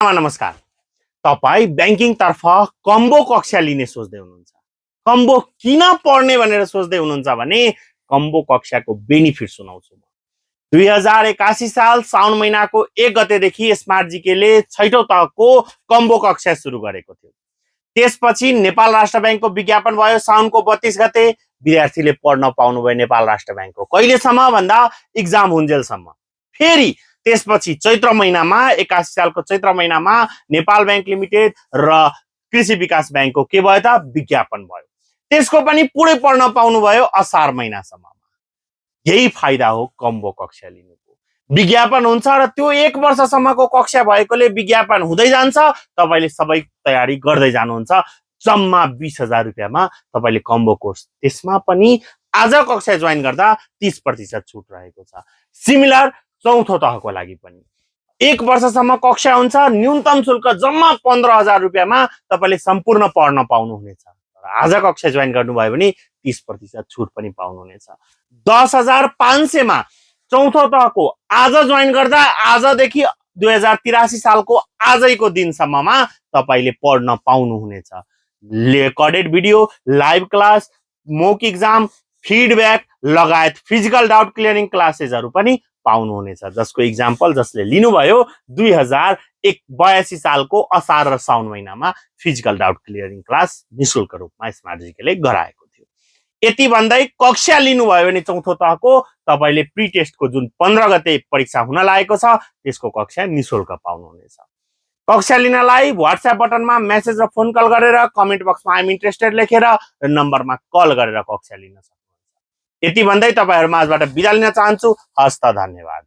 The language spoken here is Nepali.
नमस्कार। तपाई बैंकिङ तर्फ कम्बो कक्षा लिने सोच्दै हुनुहुन्छ। कम्बो किन पढ्ने भनेर सोच्दै हुनुहुन्छ भने कम्बो कक्षाको बेनिफिट सुनाउँछु म। 2081 साल साउन महिनाको 1 गतेदेखि स्मार्ट जीकेले 6औं तहको कम्बो कक्षा सुरु गरेको थियो। त्यसपछि नेपाल राष्ट्र बैंकको विज्ञापन भयो साउनको 32 गते। विद्यार्थीले पढ्न पाउनु भयो नेपाल राष्ट्र बैंकको कहिलेसम्म भन्दा एक्जाम हुन्जेलसम्म। फेरि त्यसपछि चैत्र महिनामा 81 सालको चैत्र महिनामा नेपाल बैंक लिमिटेड र कृषि विकास बैंकको के भयो त विज्ञापन भयो। त्यसको पनि पुरै पढ्न पाउनु भयो असार महिनासम्ममा। यही फाइदा हो कम्बो कक्षा लिनुको। विज्ञापन हुन्छ र त्यो 1 वर्षसम्मको कक्षा भएकोले विज्ञापन हुँदै जान्छ, तपाईले सबै तयारी गर्दै जानुहुन्छ। जम्मा 20,000 रुपैयाँमा तपाईले कम्बो कोर्स, त्यसमा पनि आज कक्षा जोइन गर्दा 30% छुट रहेको छ। सिमिलर चौथो तहको लागि पनि 1 वर्षसम्म कक्षा हुन्छ, न्यूनतम शुल्क जम्मा 15,000 रुपैयाँमा तपाईले सम्पूर्ण पढ्न पाउनुहुनेछ। आज कक्षा जोइन गर्नुभयो भने 30% छुट पनि पाउनुहुनेछ। 10,500 मा चौथो तहको आज जोइन गर्दा आजदेखि 2083 सालको आजैको दिनसम्ममा तपाईले पढ्न पाउनुहुनेछ। Recorded video, live class, mock exam, feedback लगायत फिजिकल डाउट क्लियरिङ क्लासेसहरु पनि पाउनुहुनेछ। जसको इक्जाम्पल जसले लिनुभयो 2082 सालको असार र साउन महिनामा फिजिकल डाउट क्लियरिङ क्लास निशुल्क रूपमा स्मार्ट जीकेले गराएको थियो। यति भन्दै कक्षा लिनुभयो भने चौथो तहको तपाईले प्री टेस्टको जुन 15 गते परीक्षा हुन लागेको छ त्यसको कक्षा निशुल्क पाउनुहुनेछ। कक्षा लिनलाई व्हाट्सएप बटनमा मेसेज र फोन कल गरेर कमेन्ट बक्समा आइ एम इन्ट्रेस्टेड लेखेर र नम्बरमा कल गरेर कक्षा लिन सक्नुहुन्छ। यति भन्दै तपाईहरु माझबाट बिदा लिन चाहन्छु। हस्त धन्यवाद।